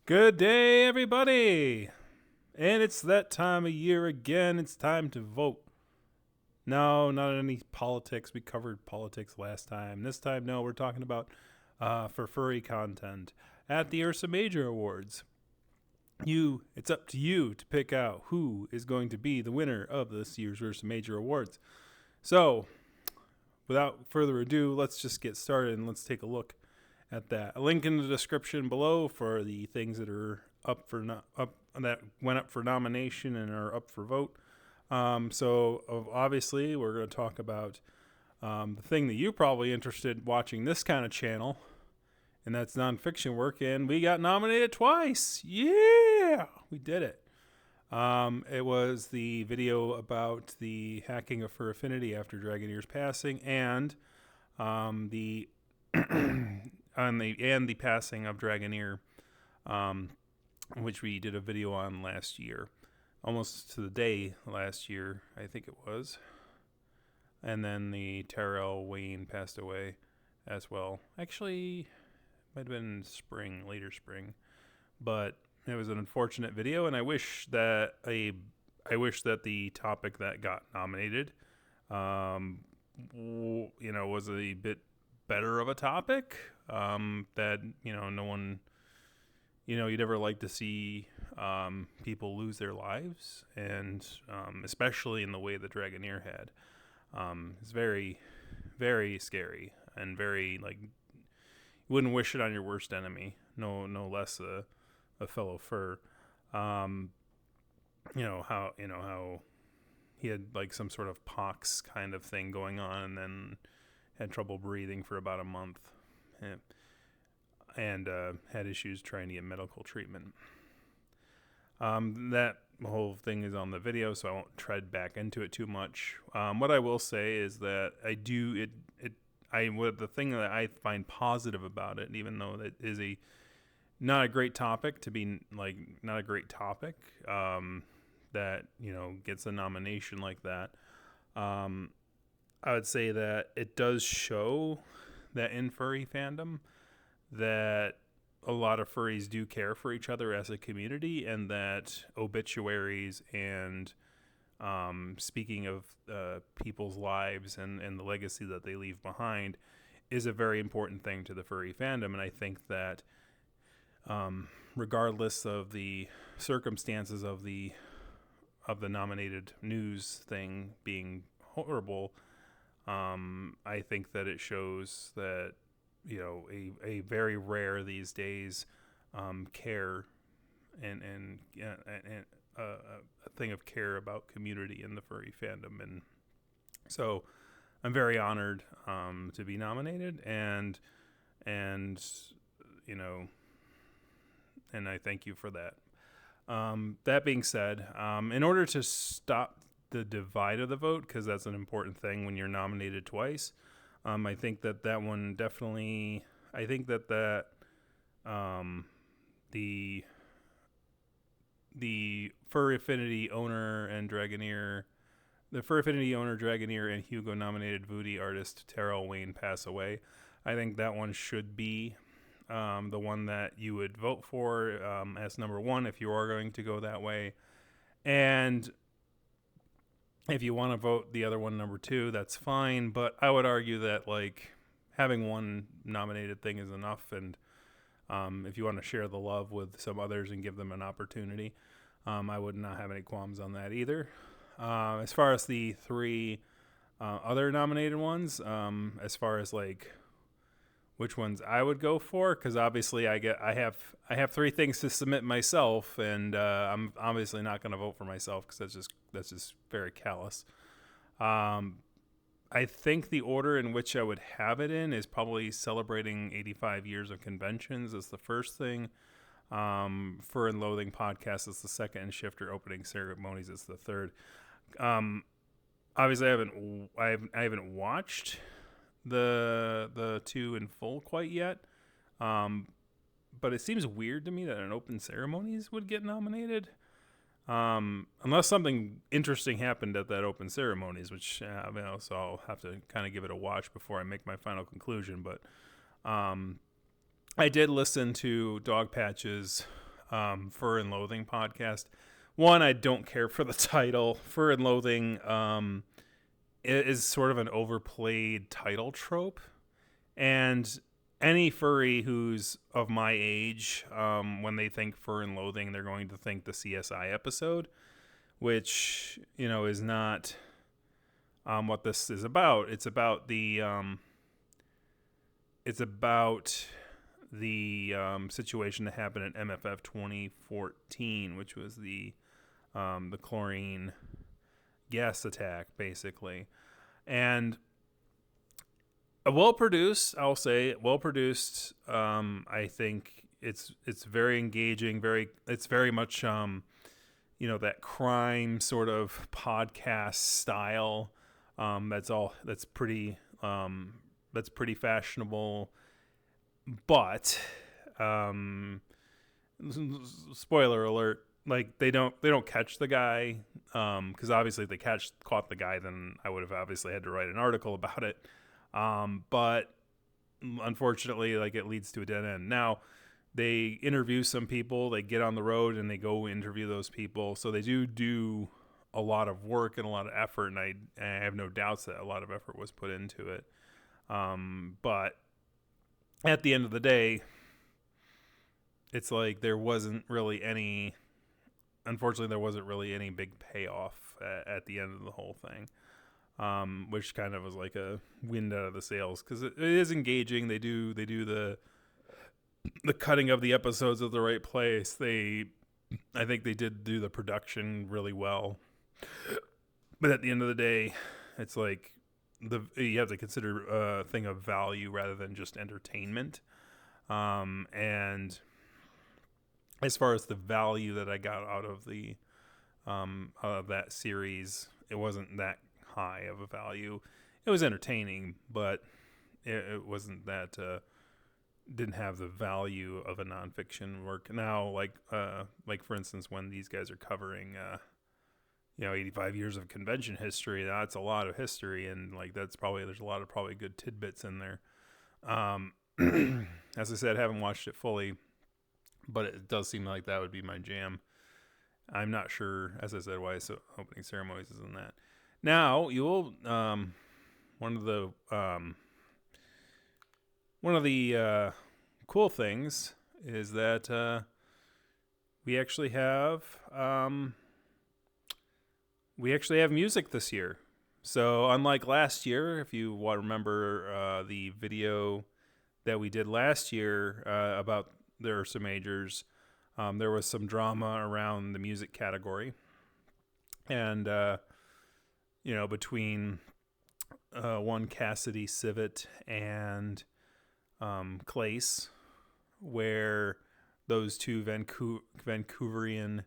Good day, everybody! And it's that time of year again. It's time to vote. No, not any politics. We covered politics last time. This time, no, we're talking about for furry content at the Ursa Major Awards. It's up to you to pick out who is going to be the winner of this year's Ursa Major Awards. So, without further ado, let's just get started and let's take a look at that. A link in the description below for the things that are that went up for nomination and are up for vote. So obviously we're going to talk about the thing that you're probably interested in watching this kind of channel, and that's nonfiction work. And we got nominated twice. Yeah, we did it. It was the video about the hacking of Fur Affinity after Dragoneer's passing, and the the passing of Dragoneer, which we did a video on last year, almost to the day last year, I think it was. And then the Tyrell Wayne passed away as well. Actually, might have been later spring, but it was an unfortunate video, and I wish that the topic that got nominated, was a bit better of a topic. That no one, you'd ever like to see people lose their lives, and especially in the way that Dragoneer had. It's very, very scary and very you wouldn't wish it on your worst enemy. No less a fellow fur. How he had some sort of pox kind of thing going on, and then had trouble breathing for about a month, and had issues trying to get medical treatment. That whole thing is on the video, so I won't tread back into it too much. What I will say is that the thing that I find positive about it, even though it is not a great topic that gets a nomination like that. I would say that it does show that in furry fandom that a lot of furries do care for each other as a community, and that obituaries and speaking of people's lives and the legacy that they leave behind is a very important thing to the furry fandom. And I think that regardless of the circumstances of the nominated news thing being horrible, I think that it shows that a very rare these days care and a thing of care about community in the furry fandom. And so I'm very honored to be nominated, and I thank you for that. That being said, in order to stop the divide of the vote, because that's an important thing when you're nominated twice, I think that one definitely. I think that the Fur Affinity owner and Dragoneer, and Hugo nominated Voodoo artist Tyrell Wayne pass away. I think that one should be the one that you would vote for as number one if you are going to go that way. And if you want to vote the other one number two, that's fine. But I would argue that having one nominated thing is enough. And if you want to share the love with some others and give them an opportunity, I would not have any qualms on that either. As far as the three other nominated ones, as far as which ones I would go for, because obviously I have three things to submit myself, and I'm obviously not going to vote for myself because that's just very callous. I think the order in which I would have it in is probably celebrating 85 years of conventions is the first thing. Fur and Loathing podcast is the second, and Shifter opening ceremonies is the third. Obviously I haven't watched the two in full quite yet, but it seems weird to me that an open ceremonies would get nominated, unless something interesting happened at that open ceremonies, which so I'll have to kind of give it a watch before I make my final conclusion. But I did listen to Dog Patch's Fur and Loathing podcast. One, I don't care for the title. Fur and Loathing is sort of an overplayed title trope. And any furry who's of my age, when they think Fur and Loathing, they're going to think the CSI episode, which, is not what this is about. It's about the situation that happened at MFF 2014, which was the chlorine gas attack, basically. And well produced, I'll say, well produced. I think it's very engaging. It's very much that crime sort of podcast style. That's pretty fashionable. But spoiler alert, like they don't catch the guy, because obviously if they caught the guy, then I would have obviously had to write an article about it. But unfortunately, like, it leads to a dead end. Now, they interview some people, they get on the road and they go interview those people. So they do a lot of work and a lot of effort, and I have no doubts that a lot of effort was put into it. But at the end of the day, it's like unfortunately there wasn't really any big payoff at the end of the whole thing. Which kind of was like a wind out of the sails, because it is engaging. They do the cutting of the episodes at the right place. I think they did do the production really well. But at the end of the day, it's like you have to consider a thing of value rather than just entertainment. And as far as the value that I got out of that series, it wasn't that high of a value. It was entertaining, but it wasn't that didn't have the value of a nonfiction work. Now, like for instance, when these guys are covering 85 years of convention history, that's a lot of history, and like there's a lot of probably good tidbits in there. As I said, I haven't watched it fully, but it does seem like that would be my jam. I'm not sure, as I said, why opening ceremonies is in that. Now, you'll one of the cool things is that we actually have music this year. So unlike last year, if you remember the video that we did last year about the Ursa Majors, there was some drama around the music category, and between one Cassidy Civet and Clace, where those two Vancouverian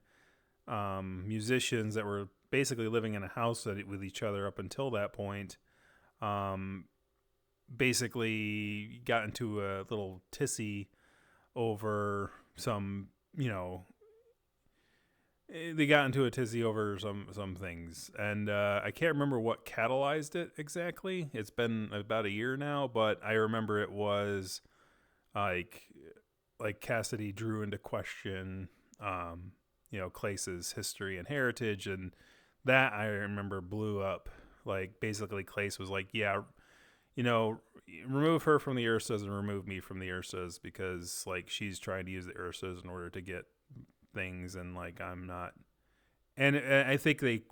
musicians that were basically living in a house with each other up until that point, basically got into a little tizzy over some, they got into a tizzy over some things, and I can't remember what catalyzed it exactly. It's been about a year now, but I remember it was like Cassidy drew into question Clace's history and heritage, and that I remember blew up. Like, basically Clace was like, yeah, remove her from the Ursas and remove me from the Ursas, because like she's trying to use the Ursas in order to get things, and like I'm not. And I think the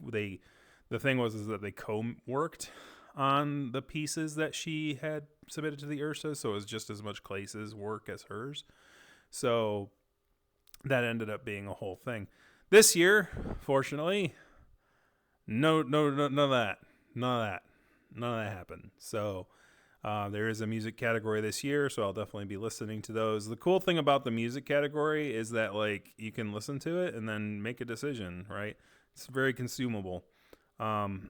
thing was that they co-worked on the pieces that she had submitted to the Ursas, so it was just as much Clace's work as hers. So that ended up being a whole thing. This year, fortunately, no of that happened. So there is a music category this year, so I'll definitely be listening to those. The cool thing about the music category is that like you can listen to it and then make a decision, right? It's very consumable. And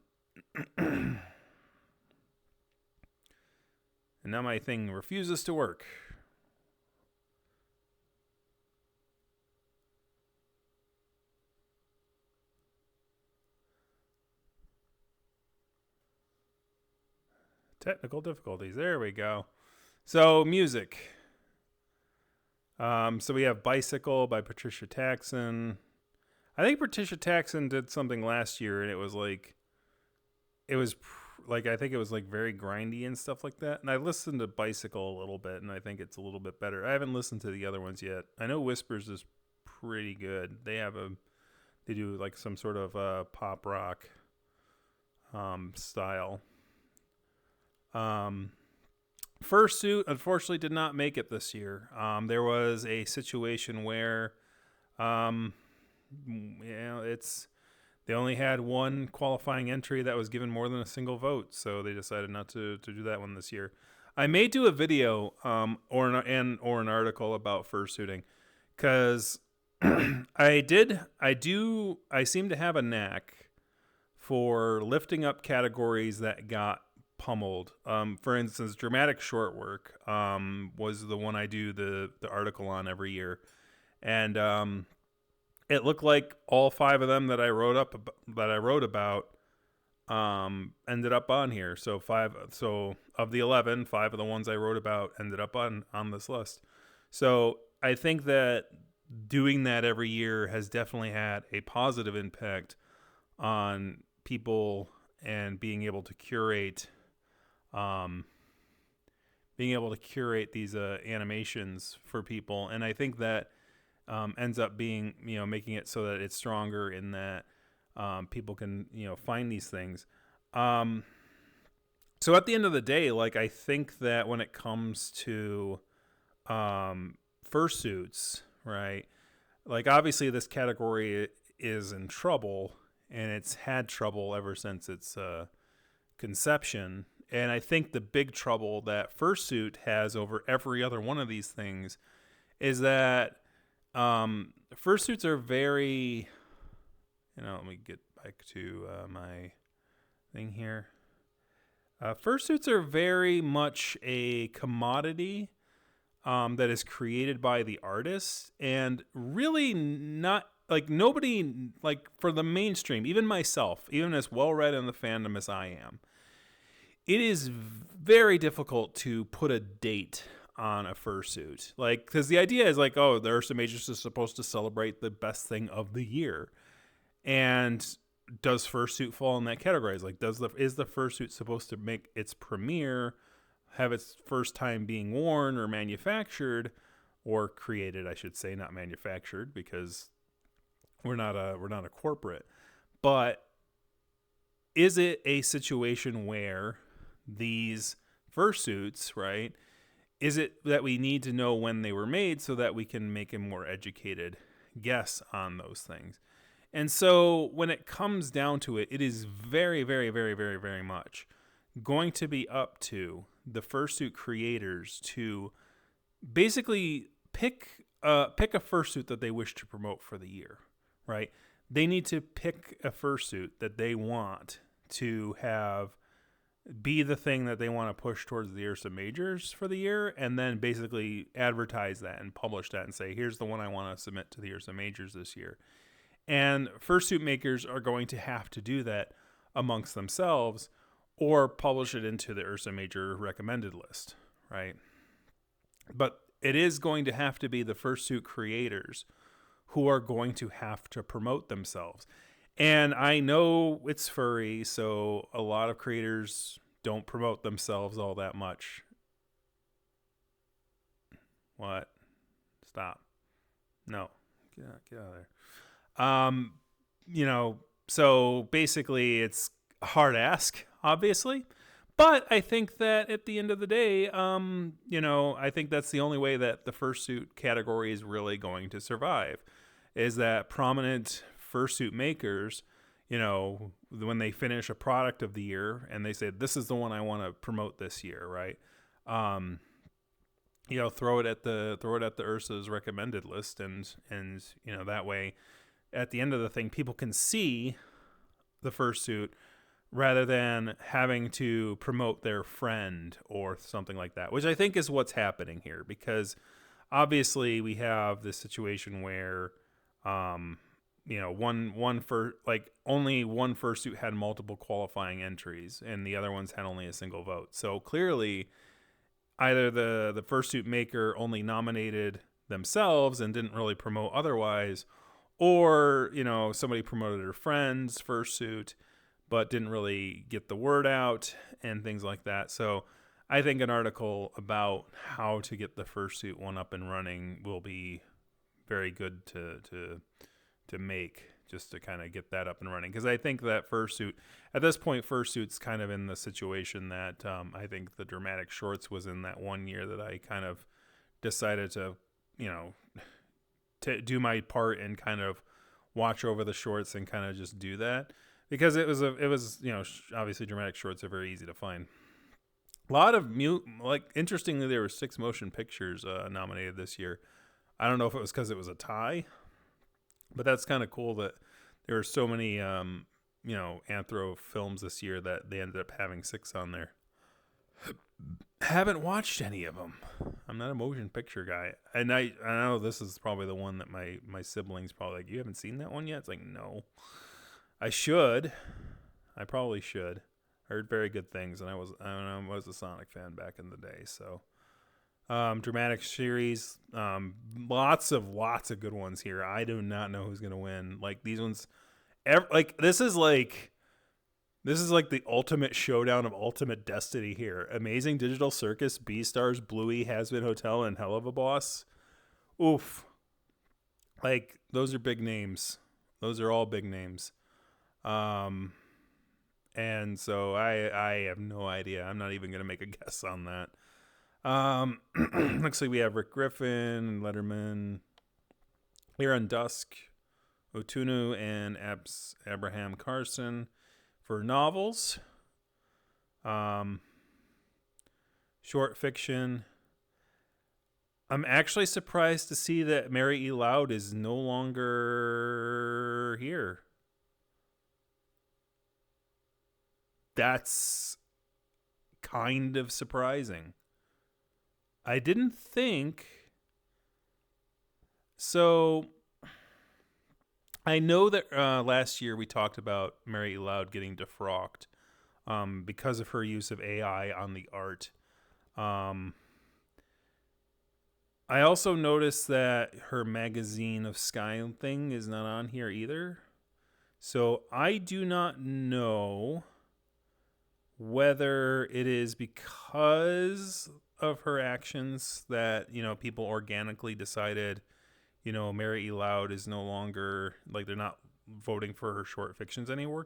now my thing refuses to work. Technical difficulties. There we go. So, music. So we have Bicycle by Patricia Taxon. I think Patricia Taxon did something last year, and it was like, I think it was like very grindy and stuff like that. And I listened to Bicycle a little bit, and I think it's a little bit better. I haven't listened to the other ones yet. I know Whispers is pretty good. They do like some sort of pop rock style. Fursuit unfortunately did not make it this year. There was a situation where, they only had one qualifying entry that was given more than a single vote, so they decided not to do that one this year. I may do a video or an article about fursuiting, because I seem to have a knack for lifting up categories that got pummeled. For instance, dramatic short work was the one I do the article on every year, and it looked like all 5 of them that I wrote about ended up on here. So of the 11, 5 of the ones I wrote about ended up on this list. So I think that doing that every year has definitely had a positive impact on people and being able to curate these animations for people. And I think that ends up being, making it so that it's stronger in that people can, find these things. So at the end of the day, like, I think that when it comes to fursuits, right? Like, obviously this category is in trouble, and it's had trouble ever since its conception. And I think the big trouble that fursuit has over every other one of these things is that fursuits are very, let me get back to my thing here. Fursuits are very much a commodity that is created by the artist, and really not, like, nobody, like, for the mainstream, even myself, even as well read in the fandom as I am, it is very difficult to put a date on a fursuit. Like, because the idea is like, oh, the Ursa Majors is supposed to celebrate the best thing of the year. And does fursuit fall in that category? It's like, is the fursuit supposed to make its premiere, have its first time being worn or manufactured, or created, I should say, not manufactured, because we're not a corporate. But is it a situation where these fursuits, right, is it that we need to know when they were made so that we can make a more educated guess on those things? And so when it comes down to it, it is very, very, very, very, very much going to be up to the fursuit creators to basically pick a fursuit that they wish to promote for the year, right? They need to pick a fursuit that they want to have be the thing that they want to push towards the Ursa Majors for the year, and then basically advertise that and publish that and say, here's the one I want to submit to the Ursa Majors this year. And fursuit makers are going to have to do that amongst themselves or publish it into the Ursa Major recommended list, right? But it is going to have to be the fursuit creators who are going to have to promote themselves. And I know it's furry, so a lot of creators don't promote themselves all that much. What? Stop. No. Get out of there. So basically it's a hard ask, obviously. But I think that at the end of the day, I think that's the only way that the fursuit category is really going to survive, is that prominent fursuit makers, when they finish a product of the year and they say, this is the one I want to promote this year, right? Throw it at the Ursa's recommended list, and that way, at the end of the thing, people can see the fursuit rather than having to promote their friend or something like that, which I think is what's happening here, because obviously we have this situation where only one fursuit had multiple qualifying entries and the other ones had only a single vote. So clearly either the fursuit maker only nominated themselves and didn't really promote otherwise, or somebody promoted her friend's fursuit but didn't really get the word out and things like that. So I think an article about how to get the fursuit one up and running will be very good to make, just to kind of get that up and running, because I think that fursuit at this point, fursuit's kind of in the situation that I think the dramatic shorts was in that one year that I kind of decided to to do my part and kind of watch over the shorts and kind of just do that, because it was obviously dramatic shorts are very easy to find. A lot of interestingly, there were 6 motion pictures nominated this year. I don't know if it was because it was a tie, but that's kind of cool that there were so many anthro films this year that they ended up having 6 on there. Haven't watched any of them. I'm not a motion picture guy, and I know this is probably the one that my siblings probably like, you haven't seen that one yet? It's like, no, I probably should. I heard very good things, and I was a Sonic fan back in the day. So dramatic series, lots of good ones here. I do not know who's gonna win. Like these ones, this is like the ultimate showdown of ultimate destiny here. Amazing Digital Circus, Beastars, Bluey, Has-Been Hotel, and Hell of a Boss. Oof. Like, those are big names. Those are all big names. And so I have no idea. I'm not even going to make a guess on that. Looks like we have Rick Griffin, Letterman, Aaron Dusk, Otunu, and Abraham Carson. For novels, short fiction, I'm actually surprised to see that Mary E. Loud is no longer here. That's kind of surprising. I didn't think so. I know that last year we talked about Mary E. Loud getting defrocked because of her use of AI on the art. I also noticed that her Magazine of Sky thing is not on here either. So I do not know whether it is because of her actions that, people organically decided Mary E. Loud is no longer, like, they're not voting for her short fictions anymore.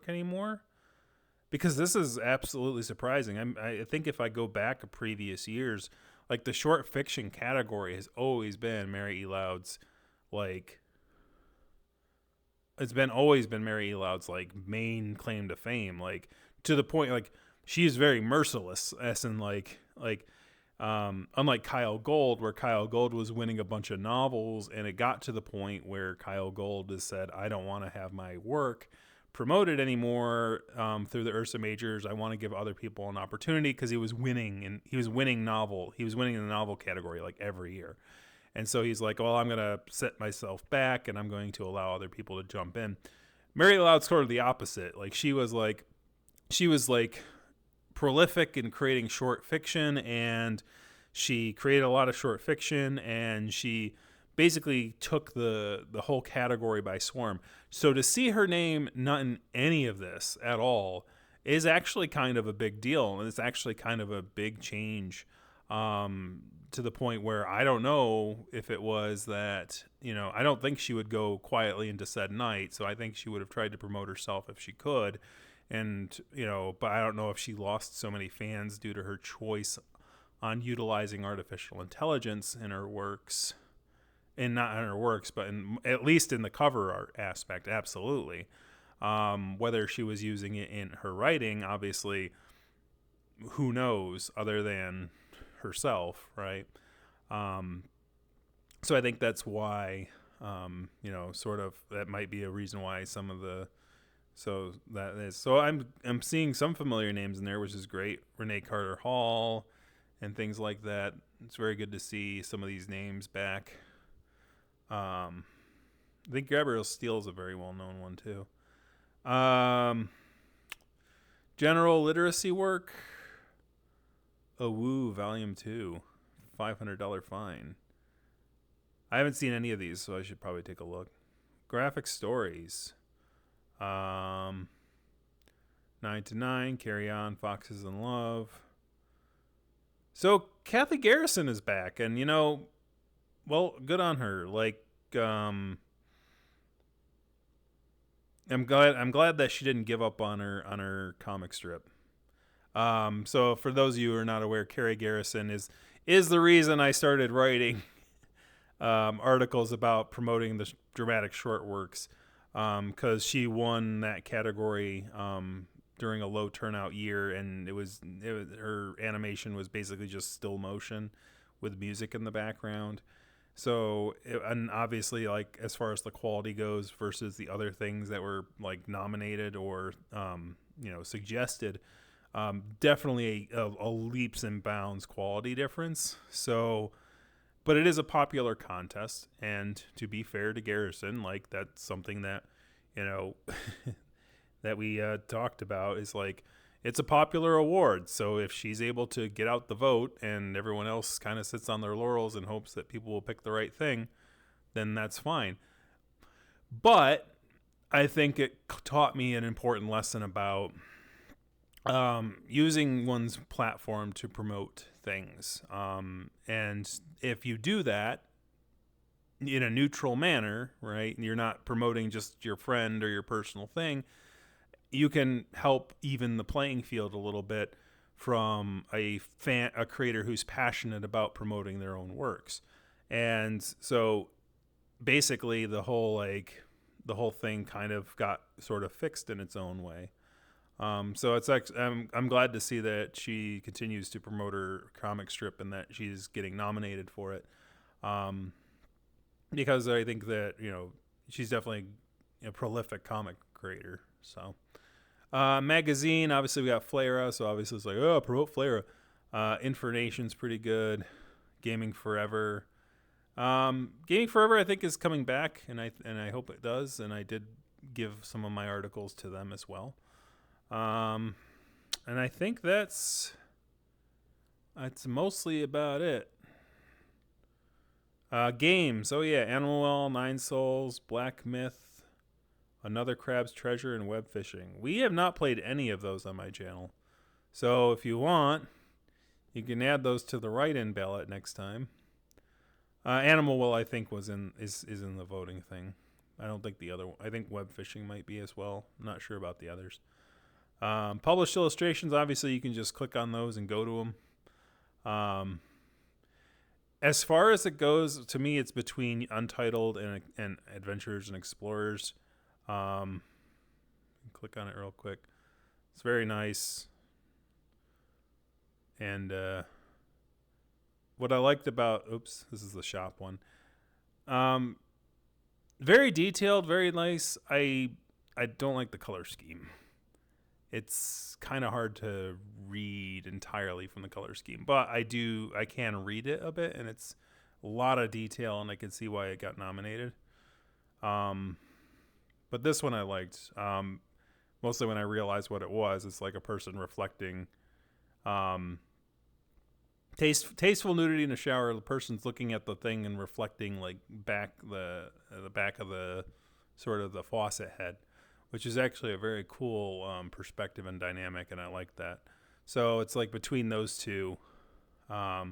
Because this is absolutely surprising. I think if I go back to previous years, like, the short fiction category has always been Mary E. Loud's, like, always been Mary E. Loud's, like, main claim to fame. Like, to the point, like, she is very merciless, as in, unlike Kyle Gold, where Kyle Gold was winning a bunch of novels, and it got to the point where Kyle Gold has said, I don't want to have my work promoted anymore through the Ursa Majors. I want to give other people an opportunity, because he was winning in the novel category like every year. And so he's like, well, I'm going to set myself back and I'm going to allow other people to jump in. Mary Loud's sort of the opposite. Like, she was prolific in creating short fiction, and she created a lot of short fiction, and she basically took the whole category by storm. So to see her name not in any of this at all is actually kind of a big deal, and it's actually kind of a big change, to the point where I don't know if it was that, I don't think she would go quietly into said night, so I think she would have tried to promote herself if she could. And, but I don't know if she lost so many fans due to her choice on utilizing artificial intelligence in her works. And not in her works, but at least in the cover art aspect, absolutely. Whether she was using it in her writing, obviously, who knows, other than herself, right? So I think that's why, sort of, that might be a reason why some of the... So that is, so I'm seeing some familiar names in there, which is great. Renee Carter Hall and things like that. It's very good to see some of these names back. I think Gabrielle Steele is a very well-known one too. General literacy work. Woo, Volume 2, $500 fine. I haven't seen any of these, so I should probably take a look. Graphic stories. 9 to 9, Carry On, Foxes in Love. So Kathy Garrison is back, and well, good on her. Like, I'm glad that she didn't give up on her comic strip. So for those of you who are not aware, Carrie Garrison is the reason I started writing articles about promoting the dramatic short works, because she won that category during a low turnout year, and her animation was basically just still motion with music in the background. So, and obviously, like, as far as the quality goes versus the other things that were like nominated or suggested, definitely a leaps and bounds quality difference. So, but it is a popular contest, and to be fair to Garrison, like, that's something that that we talked about, is like, it's a popular award. So if she's able to get out the vote and everyone else kind of sits on their laurels and hopes that people will pick the right thing, then that's fine. But I think it taught me an important lesson about using one's platform to promote things. And if you do that in a neutral manner, right, you're not promoting just your friend or your personal thing, you can help even the playing field a little bit from a creator who's passionate about promoting their own works. And so basically the whole thing kind of got sort of fixed in its own way. So it's I'm glad to see that she continues to promote her comic strip and that she's getting nominated for it. Because I think that, she's definitely a prolific comic creator. So magazine, obviously we got Flera, so obviously it's like, oh, promote Flera. Information's pretty good. Gaming Forever. Gaming Forever, I think, is coming back, and I hope it does. And I did give some of my articles to them as well. And I think that's mostly about it. Games. Oh yeah, Animal Well, Nine Souls, Black Myth, Another Crab's Treasure, and Web Fishing. We have not played any of those on my channel, so if you want, you can add those to the write-in ballot next time. Animal Well, I think, is in the voting thing. I don't think the other one. I think Web Fishing might be as well. I'm not sure about the others. Published illustrations, obviously, you can just click on those and go to them. As far as it goes, to me, it's between Untitled and Adventurers and Explorers. Click on it real quick. It's very nice. And what I liked about... Oops, this is the shop one. Very detailed, very nice. I don't like the color scheme. It's kind of hard to read entirely from the color scheme, but I can read it a bit, and it's a lot of detail, and I can see why it got nominated. But this one I liked, mostly when I realized what it was. It's like a person reflecting, tasteful nudity in a shower. The person's looking at the thing and reflecting, like, the back of the sort of the faucet head, which is actually a very cool perspective and dynamic, and I like that. So it's like between those two. I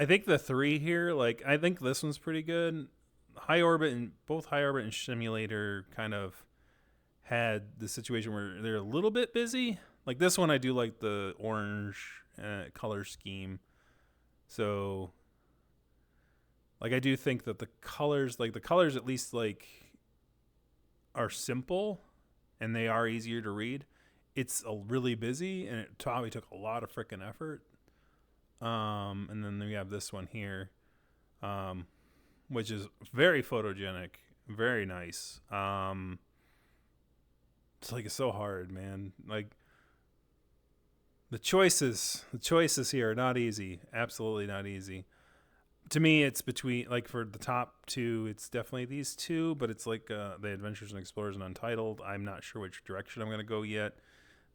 think the three here, like, I think this one's pretty good. Both High Orbit and Simulator kind of had the situation where they're a little bit busy. Like this one, I do like the orange color scheme. So, like, I do think that the colors at least, like, are simple and they are easier to read. It's really busy, and it probably took a lot of freaking effort. And then we have this one here, which is very photogenic, very nice. It's so hard, man. Like, the choices here are not easy. Absolutely not easy. To me, it's between, like, for the top two, it's definitely these two, but it's like the Adventures and Explorers and Untitled. I'm not sure which direction I'm going to go yet.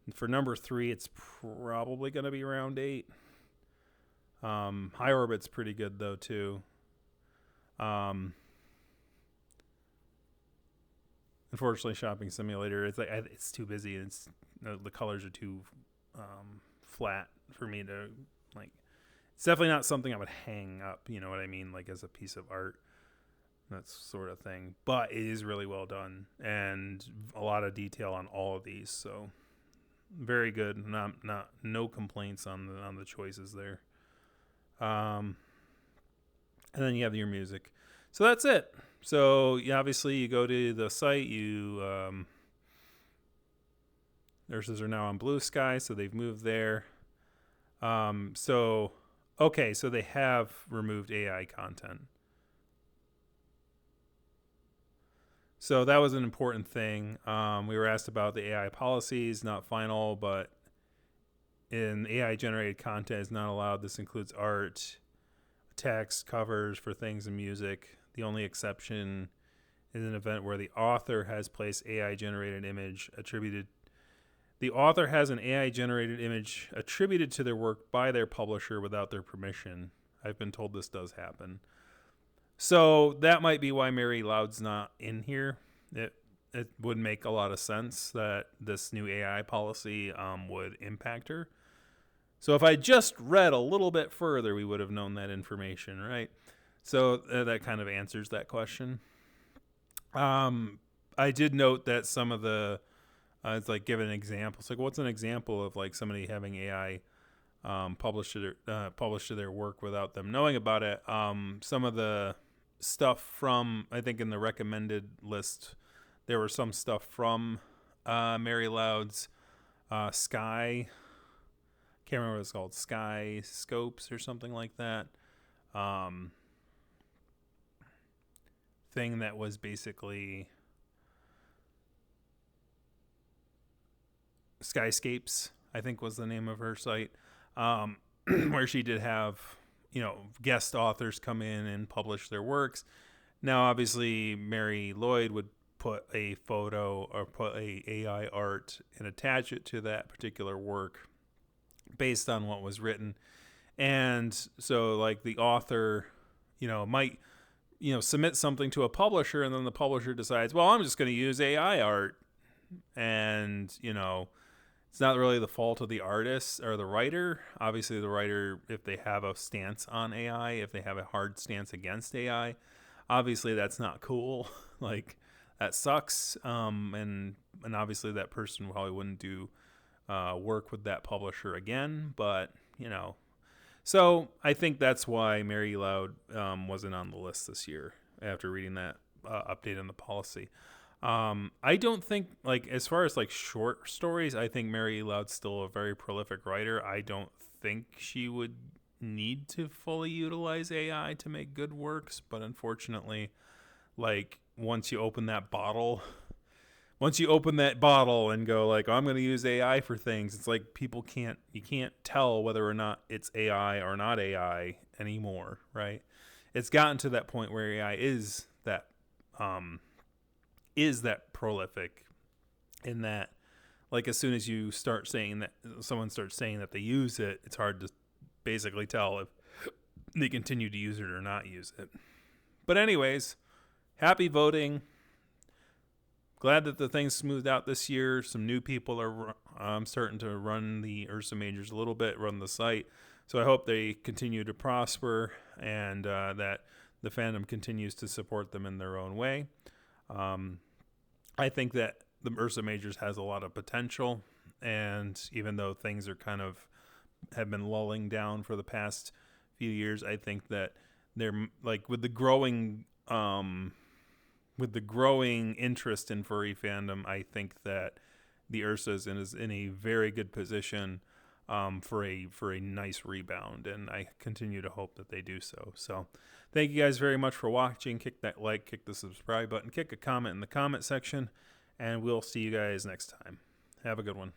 And for number 3, it's probably going to be Round 8. High Orbit's pretty good, though, too. Um, Unfortunately, Shopping Simulator it's too busy. The colors are too flat for me to like. It's definitely not something I would hang up. You know what I mean? Like as a piece of art, that sort of thing. But it is really well done and a lot of detail on all of these. So very good. Not no complaints on the choices there. And then you have your music. So that's it. So obviously you go to the site. Nurses are now on Blue Sky, so they've moved there. So they have removed AI content. So that was an important thing. We were asked about the AI policies, not final, but in AI generated content is not allowed. This includes art, text, covers for things and music. The only exception is an event where the author has placed AI generated image attributed. The author has an AI generated image attributed to their work by their publisher without their permission. I've been told this does happen. So that might be why Mary Loud's not in here. It would make a lot of sense that this new AI policy would impact her. So if I just read a little bit further, we would have known that information, right? So that kind of answers that question. I did note that some of the it's like give an example. It's like what's an example of like somebody having AI published to their work without them knowing about it. Some of the stuff from I think in the recommended list, there was some stuff from Mary Loud's Sky. Can't remember what it's called, Sky Scopes or something like that. Thing that was basically Skyscapes, I think was the name of her site, where she did have, guest authors come in and publish their works. Now, obviously, Mary Lloyd would put a photo or put a AI art and attach it to that particular work based on what was written. And so like the author, might, submit something to a publisher and then the publisher decides, well, I'm just going to use AI art. And, it's not really the fault of the artist or the writer. Obviously the writer, if they have a stance on AI, if they have a hard stance against AI, obviously that's not cool. Like that sucks. And obviously that person probably wouldn't do work with that publisher again, but so I think that's why Mary Loud wasn't on the list this year after reading that update on the policy. I don't think like as far as like short stories, I think Mary Loud's still a very prolific writer. I don't think she would need to fully utilize AI to make good works, but unfortunately, like once you open that bottle and go like, oh, I'm going to use AI for things, it's like you can't tell whether or not it's AI or not AI anymore, right? It's gotten to that point where AI is that prolific in that, like as soon as you start saying that someone starts saying that they use it, it's hard to basically tell if they continue to use it or not use it. But anyways, happy voting. Glad that the thing's smoothed out this year. Some new people are starting to run the Ursa Majors a little bit, run the site. So I hope they continue to prosper and that the fandom continues to support them in their own way. I think that the Ursa Majors has a lot of potential. And even though things are have been lulling down for the past few years, I think that they're like with the growing interest in furry fandom, I think that the Ursa is in a very good position for a nice rebound, and I continue to hope that they do so. So thank you guys very much for watching. Kick that like, kick the subscribe button, kick a comment in the comment section, and we'll see you guys next time. Have a good one.